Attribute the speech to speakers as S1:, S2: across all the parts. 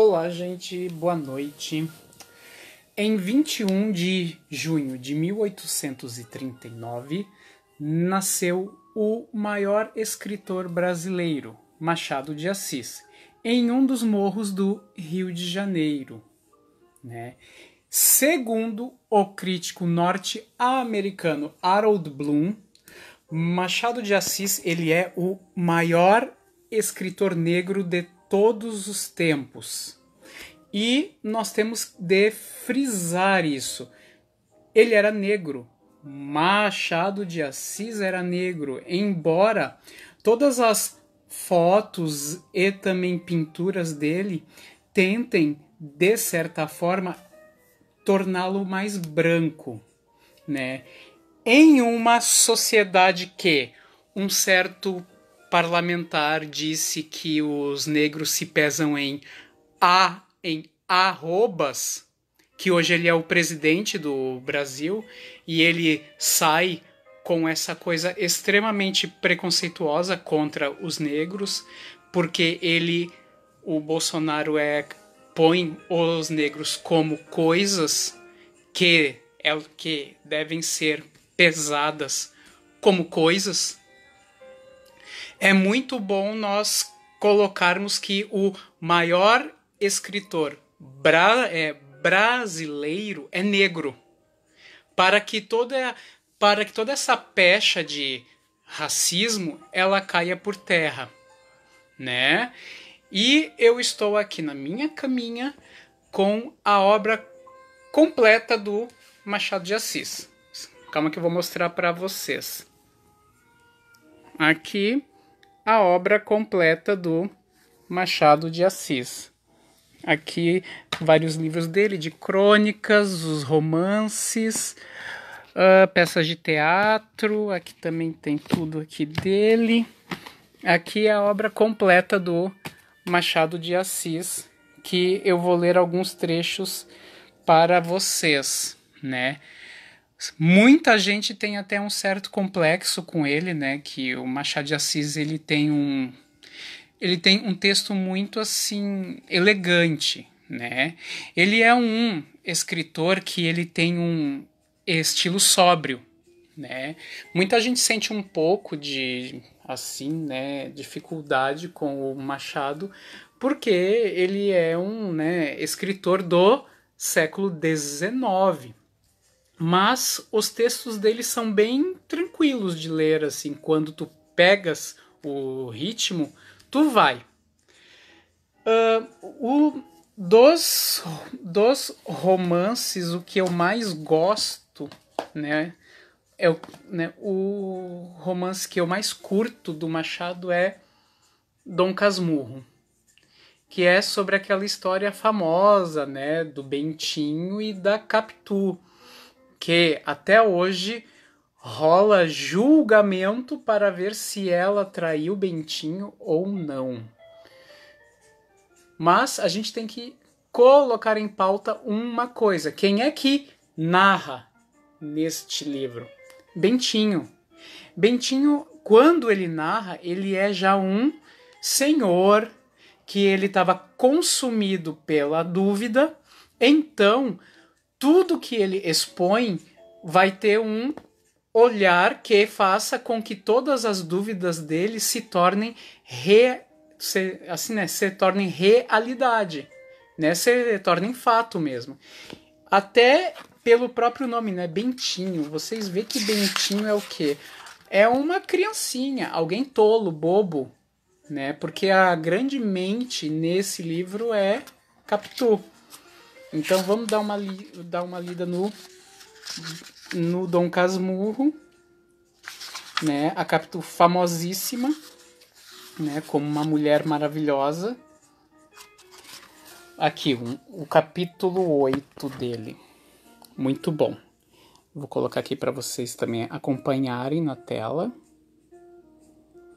S1: Olá, gente, boa noite. Em 21 de junho de 1839, nasceu o maior escritor brasileiro, Machado de Assis, em um dos morros do Rio de Janeiro, né? Segundo o crítico norte-americano Harold Bloom, Machado de Assis ele é o maior escritor negro de todos os tempos. E nós temos de frisar isso. Ele era negro. Machado de Assis era negro. Embora todas as fotos e também pinturas dele tentem, de certa forma, torná-lo mais branco, né? Em uma sociedade que um certo parlamentar disse que os negros se pesam em arrobas, que hoje ele é o presidente do Brasil, e ele sai com essa coisa extremamente preconceituosa contra os negros, porque o Bolsonaro põe os negros como coisas que devem ser pesadas como coisas. É muito bom nós colocarmos que o maior escritor brasileiro é negro, para que toda essa pecha de racismo ela caia por terra, né? E eu estou aqui na minha caminha com a obra completa do Machado de Assis. Calma que eu vou mostrar para vocês. Aqui a obra completa do Machado de Assis. Aqui vários livros dele, de crônicas, os romances, peças de teatro. Aqui também tem tudo aqui dele. Aqui é a obra completa do Machado de Assis, que eu vou ler alguns trechos para vocês, né? Muita gente tem até um certo complexo com ele, né? Que o Machado de Assis ele tem um texto muito assim elegante, né? Ele é um escritor que ele tem um estilo sóbrio, né? Muita gente sente um pouco de assim, né, dificuldade com o Machado, porque ele é um, né, escritor do século XIX. Mas os textos dele são bem tranquilos de ler, assim, quando tu pegas o ritmo, tu vai. Dos romances, o que eu mais gosto, né, o romance que eu mais curto do Machado é Dom Casmurro, que é sobre aquela história famosa, né, do Bentinho e da Capitu, que até hoje rola julgamento para ver se ela traiu Bentinho ou não. Mas a gente tem que colocar em pauta uma coisa. Quem é que narra neste livro? Bentinho. Bentinho, quando ele narra, ele é já um senhor que ele estava consumido pela dúvida. Então, tudo que ele expõe vai ter um olhar que faça com que todas as dúvidas dele se tornem se tornem realidade, né? Se tornem fato mesmo. Até pelo próprio nome, né? Bentinho. Vocês veem que Bentinho é o quê? É uma criancinha, alguém tolo, bobo, né? Porque a grande mente nesse livro é Capitu. Então vamos dar uma lida no Dom Casmurro, né? A Capitu famosíssima, né? Como uma mulher maravilhosa. Aqui, o capítulo 8 dele. Muito bom. Vou colocar aqui para vocês também acompanharem na tela.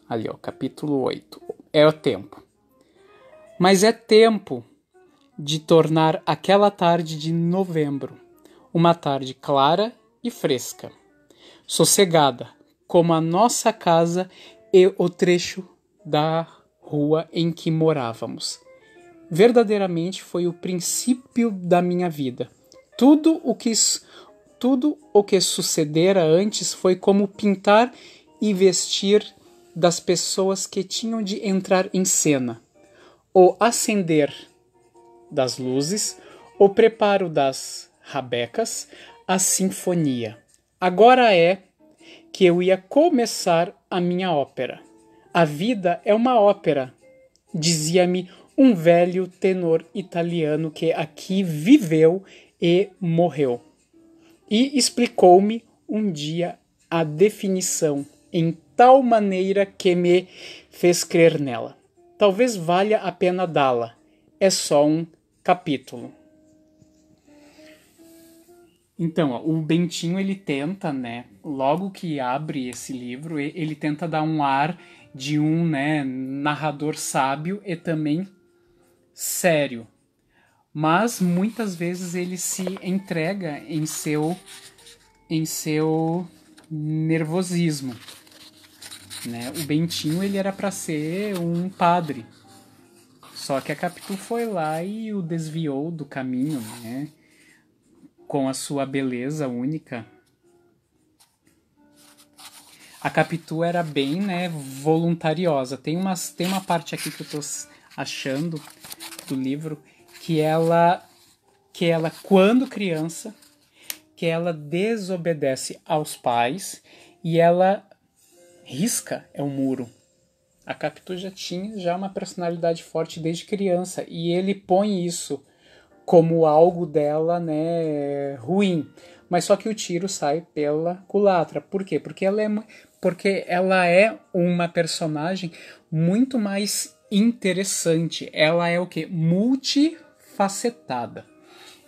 S1: Ali, ó, capítulo 8. É o tempo. Mas é tempo de tornar aquela tarde de novembro uma tarde clara e fresca, sossegada, como a nossa casa e o trecho da rua em que morávamos. verdadeiramente foi o princípio da minha vida. Tudo o que sucedera antes foi como pintar e vestir das pessoas que tinham de entrar em cena, o acender das luzes, o preparo das rabecas, a sinfonia. Agora é que eu ia começar a minha ópera. A vida é uma ópera, dizia-me um velho tenor italiano que aqui viveu e morreu. E explicou-me um dia a definição em tal maneira que me fez crer nela. Talvez valha a pena dá-la. É só um capítulo. Então, ó, o Bentinho ele tenta, né, logo que abre esse livro, ele tenta dar um ar de um, né, narrador sábio e também sério. Mas muitas vezes ele se entrega em seu nervosismo, né? O Bentinho ele era para ser um padre, só que a Capitu foi lá e o desviou do caminho, né? Com a sua beleza única. A Capitu era bem, né, voluntariosa. Tem uma parte aqui que eu tô achando do livro que ela quando criança, que ela desobedece aos pais e ela risca o muro. A Capitu já tinha uma personalidade forte desde criança e ele põe isso como algo dela, né, ruim. Mas só que o tiro sai pela culatra. Por quê? Porque ela é uma personagem muito mais interessante. Ela é o quê? Multifacetada.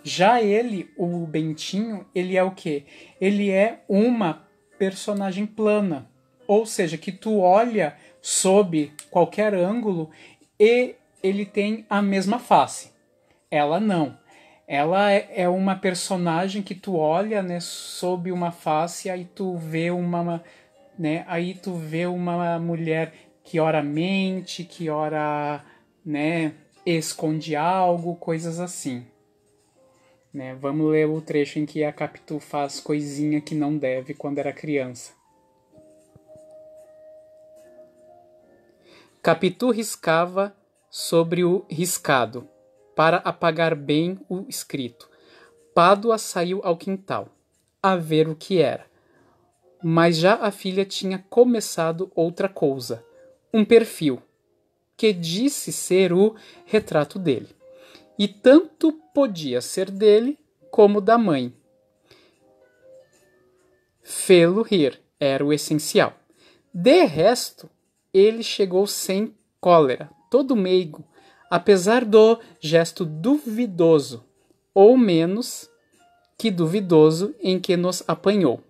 S1: Já ele, o Bentinho, ele é o quê? Ele é uma personagem plana. Ou seja, que tu olha sob qualquer ângulo e ele tem a mesma face. Ela não. Ela é uma personagem que tu olha, né, sob uma face, aí tu vê uma mulher que ora mente, que ora, né, esconde algo, coisas assim. Né? Vamos ler o trecho em que a Capitu faz coisinha que não deve quando era criança. Capitu riscava sobre o riscado, para apagar bem o escrito. Pádua saiu ao quintal, a ver o que era. Mas já a filha tinha começado outra coisa, um perfil, que disse ser o retrato dele. E tanto podia ser dele como da mãe. Fê-lo rir era o essencial. De resto, ele chegou sem cólera, todo meigo, apesar do gesto duvidoso, ou menos que duvidoso, em que nos apanhou.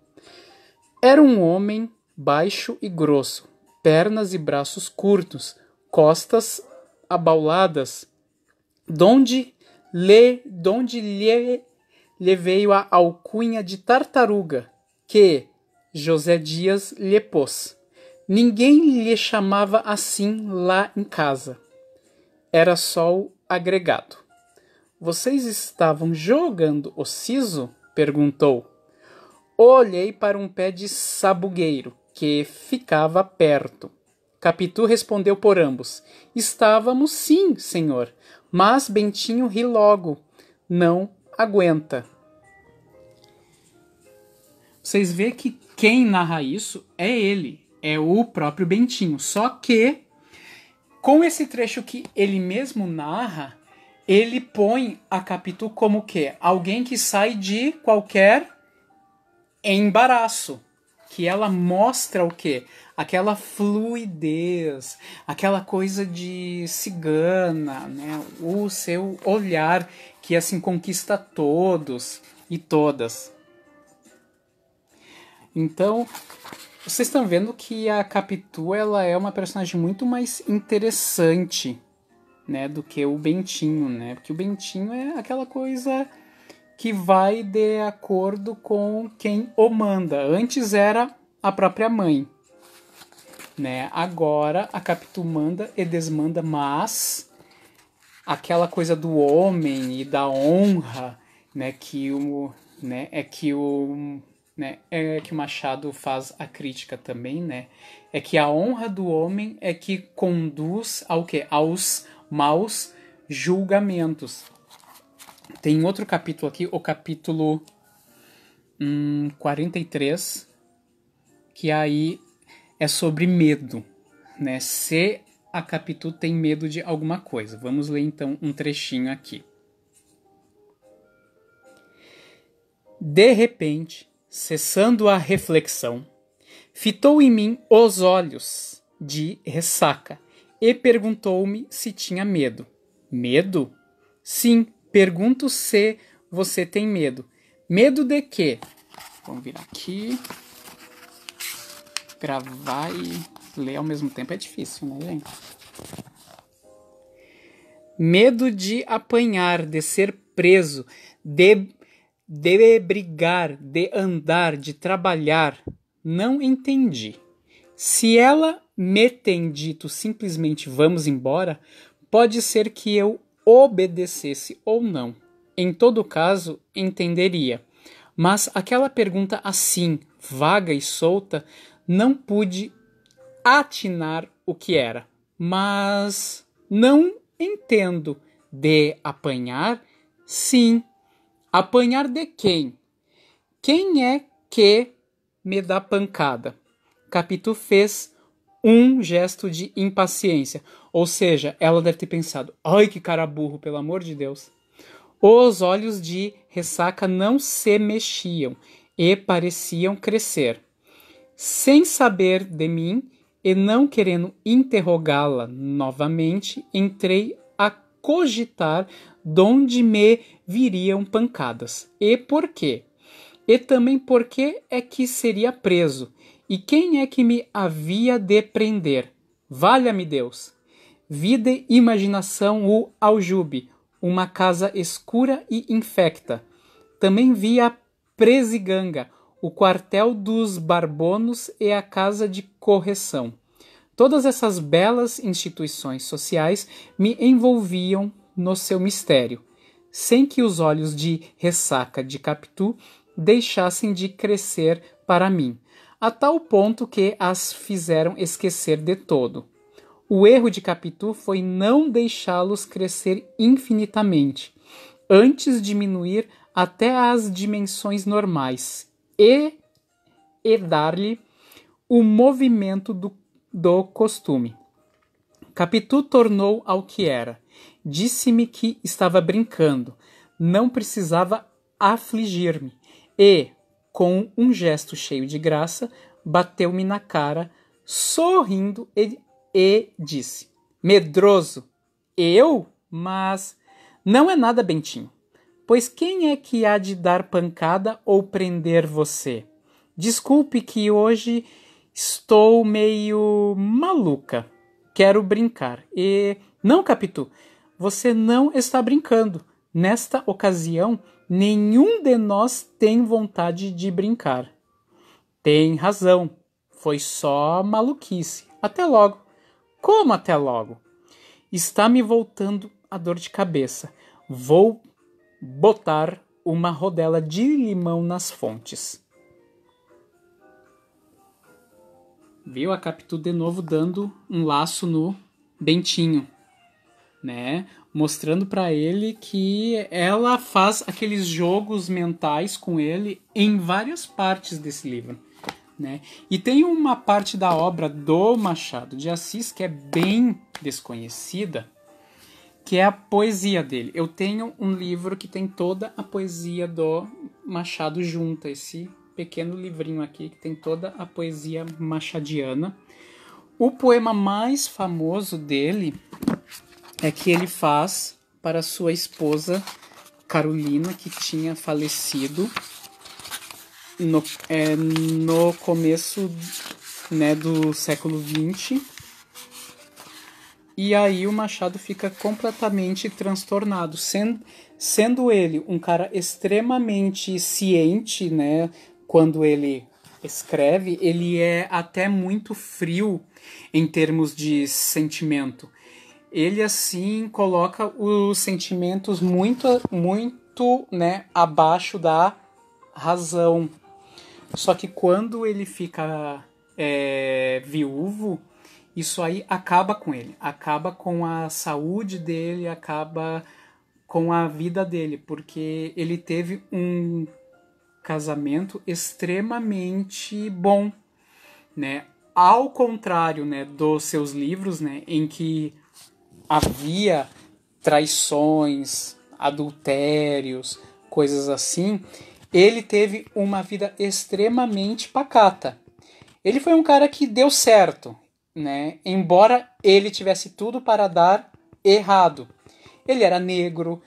S1: Era um homem baixo e grosso, pernas e braços curtos, costas abauladas, donde lhe veio a alcunha de tartaruga, que José Dias lhe pôs. Ninguém lhe chamava assim lá em casa. Era só o agregado. Vocês estavam jogando o siso? Perguntou. Olhei para um pé de sabugueiro, que ficava perto. Capitu respondeu por ambos. Estávamos sim, senhor. Mas Bentinho ri logo. Não aguenta. Vocês veem que quem narra isso é ele. É o próprio Bentinho. Só que com esse trecho que ele mesmo narra, ele põe a Capitu como o quê? Alguém que sai de qualquer embaraço. Que ela mostra o quê? Aquela fluidez, aquela coisa de cigana, né? O seu olhar que assim conquista todos e todas. Então, vocês estão vendo que a Capitu ela é uma personagem muito mais interessante, né, do que o Bentinho, né? Porque o Bentinho é aquela coisa que vai de acordo com quem o manda. Antes era a própria mãe, né? Agora a Capitu manda e desmanda, mas aquela coisa do homem e da honra, né, que o, né, é que o, né, é que o Machado faz a crítica também, né, é que a honra do homem é que conduz ao quê? Aos maus julgamentos. Tem outro capítulo aqui, o capítulo 43, que aí é sobre medo, né? Se a Capitu tem medo de alguma coisa. Vamos ler então um trechinho aqui. De repente, cessando a reflexão, fitou em mim os olhos de ressaca e perguntou-me se tinha medo. Medo? Sim, pergunto se você tem medo. Medo de quê? Vamos virar aqui. Gravar e ler ao mesmo tempo é difícil, né, gente? Medo de apanhar, de ser preso, de brigar, de andar, de trabalhar. Não entendi. Se ela me tem dito simplesmente vamos embora, pode ser que eu obedecesse ou não. Em todo caso, entenderia. Mas aquela pergunta assim, vaga e solta, não pude atinar o que era. Mas não entendo. De apanhar? Sim. Apanhar de quem? Quem é que me dá pancada? Capitu fez um gesto de impaciência. Ou seja, ela deve ter pensado, ai que cara burro, pelo amor de Deus. Os olhos de ressaca não se mexiam e pareciam crescer. Sem saber de mim e não querendo interrogá-la novamente, entrei a cogitar donde me viriam pancadas. E por quê? E também por que é que seria preso? E quem é que me havia de prender? Valha-me Deus! Vi de imaginação o aljube, uma casa escura e infecta. Também vi a presiganga, o quartel dos barbonos e a casa de correção. Todas essas belas instituições sociais me envolviam no seu mistério, sem que os olhos de ressaca de Capitu deixassem de crescer para mim, a tal ponto que as fizeram esquecer de todo. O erro de Capitu foi não deixá-los crescer infinitamente, antes diminuir até as dimensões normais e dar-lhe o movimento do costume. Capitu tornou ao que era. Disse-me que estava brincando, não precisava afligir-me e, com um gesto cheio de graça, bateu-me na cara, sorrindo e disse, medroso, eu? Mas não é nada, Bentinho. Pois quem é que há de dar pancada ou prender você? Desculpe que hoje estou meio maluca. Quero brincar. E não, Capitu, você não está brincando. Nesta ocasião, nenhum de nós tem vontade de brincar. Tem razão. Foi só maluquice. Até logo. Como até logo? Está me voltando a dor de cabeça. Vou botar uma rodela de limão nas fontes. Viu a Capitu de novo dando um laço no Bentinho, né? Mostrando para ele que ela faz aqueles jogos mentais com ele em várias partes desse livro, né? E tem uma parte da obra do Machado de Assis que é bem desconhecida, que é a poesia dele. Eu tenho um livro que tem toda a poesia do Machado junta, esse pequeno livrinho aqui que tem toda a poesia machadiana. O poema mais famoso dele é que ele faz para sua esposa Carolina, que tinha falecido no começo, né, do século XX. E aí o Machado fica completamente transtornado, sendo ele um cara extremamente ciente, né? Quando ele escreve, ele é até muito frio em termos de sentimento. ele assim coloca os sentimentos muito, né, abaixo da razão. Só que quando ele fica viúvo, isso aí acaba com ele, acaba com a saúde dele, acaba com a vida dele, porque ele teve um casamento extremamente bom, né? Ao contrário, né, dos seus livros, né, em que havia traições, adultérios, coisas assim, ele teve uma vida extremamente pacata. Ele foi um cara que deu certo, né? Embora ele tivesse tudo para dar errado. Ele era negro,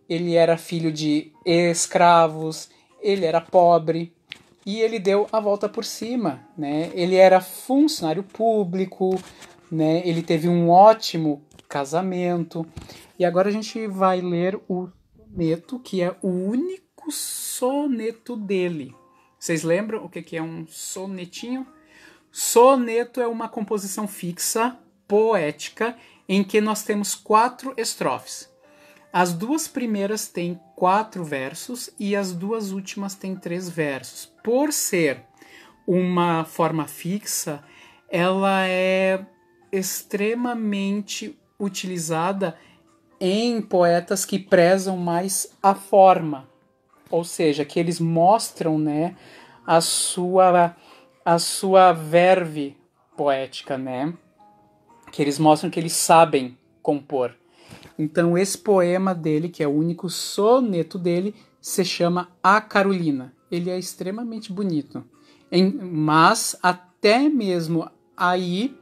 S1: ele era filho de escravos, ele era pobre e ele deu a volta por cima, né? Ele era funcionário público, né? Ele teve um ótimo casamento. E agora a gente vai ler o soneto, que é o único soneto dele. Vocês lembram o que é um sonetinho? Soneto é uma composição fixa, poética, em que nós temos 4 estrofes. As 2 primeiras têm 4 versos e as 2 últimas têm 3 versos. Por ser uma forma fixa, ela é extremamente utilizada em poetas que prezam mais a forma, ou seja, que eles mostram, né, a sua verve poética, né, que eles mostram que eles sabem compor. Então esse poema dele, que é o único soneto dele, se chama A Carolina. Ele é extremamente bonito, mas até mesmo aí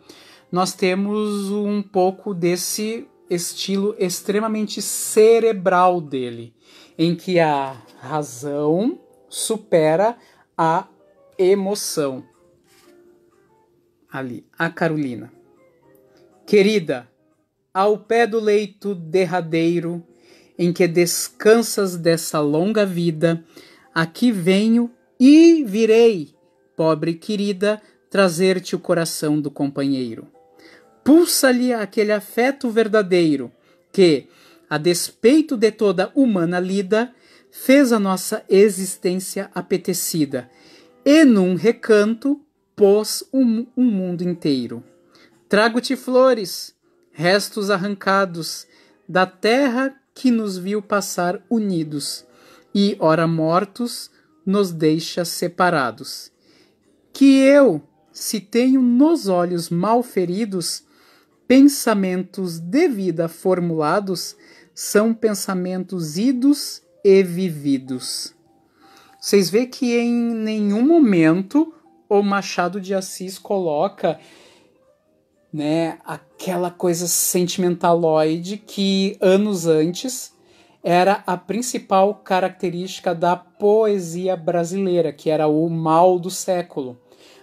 S1: nós temos um pouco desse estilo extremamente cerebral dele, em que a razão supera a emoção. Ali, a Carolina. Querida, ao pé do leito derradeiro em que descansas dessa longa vida, aqui venho e virei, pobre querida, trazer-te o coração do companheiro. Pulsa-lhe aquele afeto verdadeiro que, a despeito de toda humana lida, fez a nossa existência apetecida e num recanto pôs um mundo inteiro. Trago-te flores, restos arrancados da terra que nos viu passar unidos e, ora mortos, nos deixa separados. Que eu, se tenho nos olhos mal feridos, pensamentos de vida formulados, são pensamentos idos e vividos. Vocês veem que em nenhum momento o Machado de Assis coloca, né, aquela coisa sentimentaloide que anos antes era a principal característica da poesia brasileira, que era o mal do século.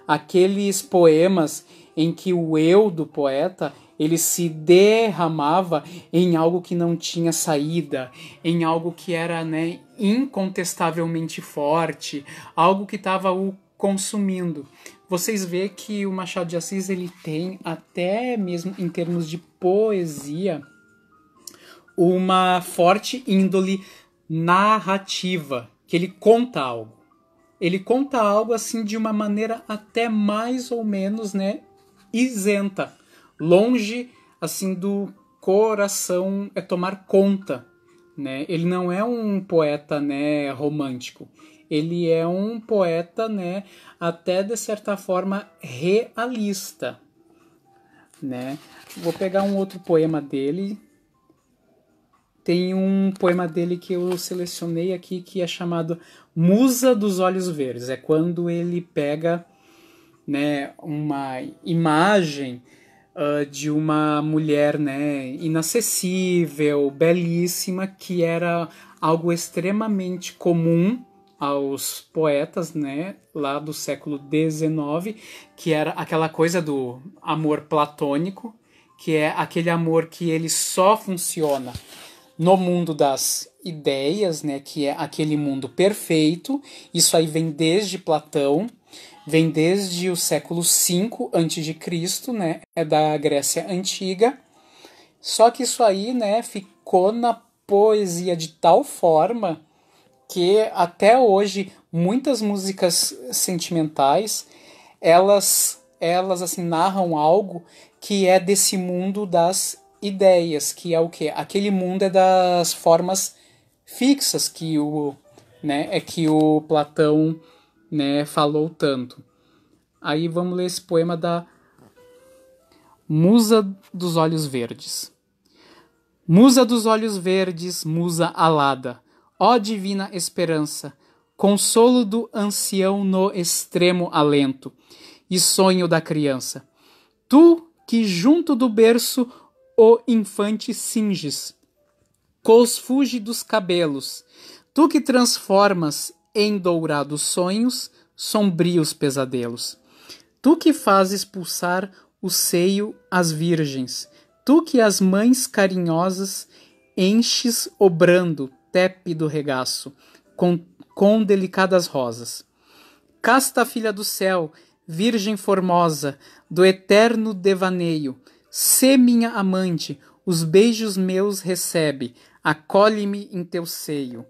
S1: Aqueles poemas em que o eu do poeta ele se derramava em algo que não tinha saída, em algo que era, né, incontestavelmente forte, algo que estava o consumindo. Vocês veem que o Machado de Assis ele tem, até mesmo em termos de poesia, uma forte índole narrativa, que ele conta algo. Ele conta algo assim de uma maneira até mais ou menos, né, isenta, longe assim do coração tomar conta, né? Ele não é um poeta, né, romântico. Ele é um poeta, né, até de certa forma realista, né? Vou pegar um outro poema dele. Tem um poema dele que eu selecionei aqui que é chamado Musa dos Olhos Verdes. É quando ele pega, né, uma imagem de uma mulher, né, inacessível, belíssima, que era algo extremamente comum aos poetas, né, lá do século XIX, que era aquela coisa do amor platônico, que é aquele amor que ele só funciona no mundo das ideias, né, que é aquele mundo perfeito. Isso aí vem desde Platão, vem desde o século V a.C., né, é da Grécia Antiga, Só que isso aí, né, ficou na poesia de tal forma que até hoje muitas músicas sentimentais, elas assim narram algo que é desse mundo das ideias, que é o quê? Aquele mundo é das formas fixas que o Platão, né, falou tanto. Aí vamos ler esse poema da Musa dos Olhos Verdes. Musa dos olhos verdes, musa alada, ó divina esperança, consolo do ancião no extremo alento e sonho da criança. Tu que junto do berço o infante cinges, cos fúlgidos cabelos, tu que transformas em dourados sonhos sombrios pesadelos. Tu que fazes pulsar o seio às virgens, tu que as mães carinhosas enches obrando tépido regaço, com delicadas rosas. Casta filha do céu, virgem formosa, do eterno devaneio, sê minha amante, os beijos meus recebe, acolhe-me em teu seio.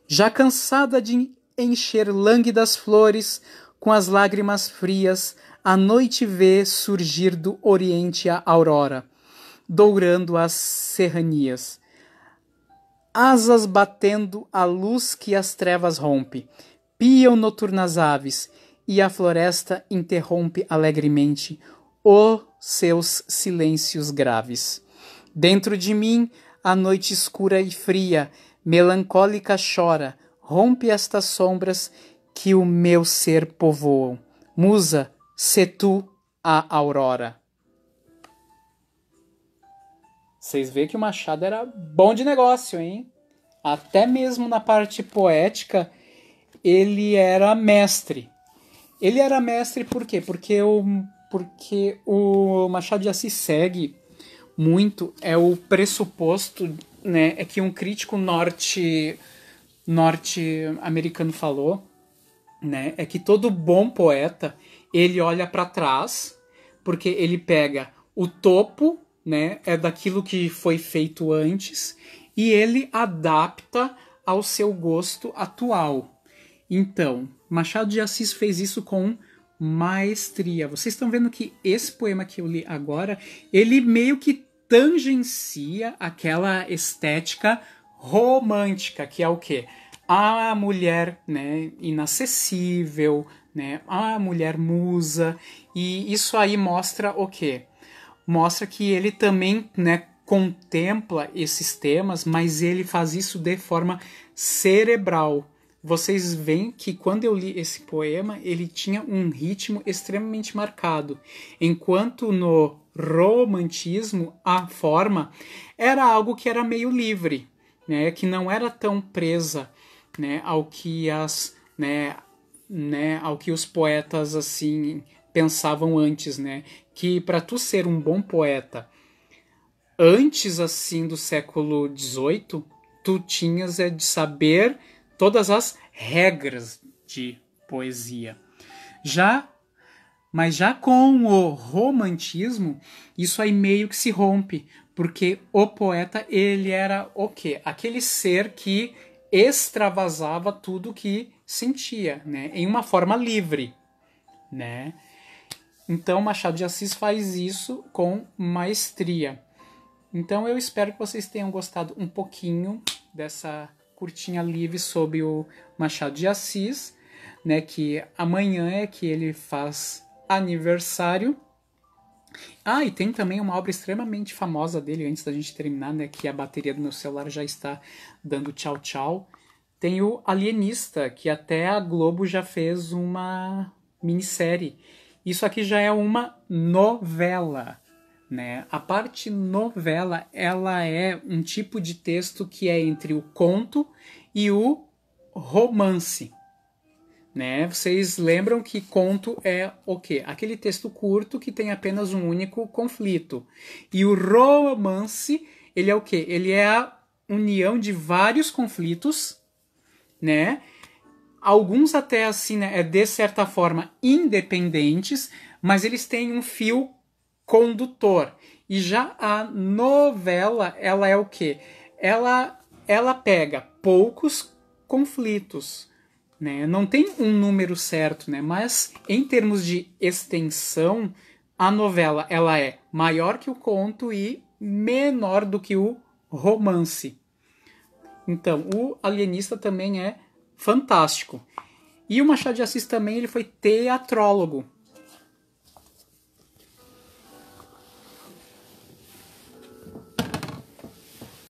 S1: Já cansada de encher lânguidas flores, com as lágrimas frias, a noite vê surgir do oriente a aurora, dourando as serranias. Asas batendo a luz que as trevas rompe, piam noturnas aves, e a floresta interrompe alegremente os seus silêncios graves. Dentro de mim, a noite escura e fria, melancólica chora, rompe estas sombras que o meu ser povoam. Musa, sê tu a aurora. Vocês veem que o Machado era bom de negócio, hein? Até mesmo na parte poética, ele era mestre. Ele era mestre por quê? Porque o Machado de Assis segue muito é o pressuposto, né, é que um crítico norte-americano falou, né, é que todo bom poeta, ele olha para trás, porque ele pega o topo, né, é daquilo que foi feito antes, e ele adapta ao seu gosto atual. Então, Machado de Assis fez isso com maestria. Vocês estão vendo que esse poema que eu li agora, ele meio que tangencia aquela estética romântica, que é o quê? A mulher, né, inacessível, né, a mulher musa, e isso aí mostra o quê? Mostra que ele também, né, contempla esses temas, mas ele faz isso de forma cerebral. Vocês veem que quando eu li esse poema, ele tinha um ritmo extremamente marcado, enquanto no romantismo a forma era algo que era meio livre, né, que não era tão presa, né, ao que ao que os poetas assim pensavam antes, né, que para tu ser um bom poeta antes assim do século XVIII, tu tinhas de saber todas as regras de poesia. Mas já com o romantismo, isso aí meio que se rompe, porque o poeta, ele era o quê? Aquele ser que extravasava tudo que sentia, né? Em uma forma livre, né? Então, Machado de Assis faz isso com maestria. Então, eu espero que vocês tenham gostado um pouquinho dessa curtinha livre sobre o Machado de Assis, né, que amanhã é que ele faz aniversário. E tem também uma obra extremamente famosa dele, antes da gente terminar, né, que a bateria do meu celular já está dando tchau tchau. Tem o Alienista, que até a Globo já fez uma minissérie. Isso aqui já é uma novela, né? A parte novela, ela é um tipo de texto que é entre o conto e o romance, né? Vocês lembram que conto é o quê? Aquele texto curto que tem apenas um único conflito. E o romance, ele é o quê? Ele é a união de vários conflitos, né? Alguns até assim, né, de certa forma independentes, mas eles têm um fio condutor. E já a novela, ela é o quê? Ela pega poucos conflitos, né? Não tem um número certo, né? Mas em termos de extensão, a novela ela é maior que o conto e menor do que o romance. Então, o Alienista também é fantástico. E o Machado de Assis também ele foi teatrólogo.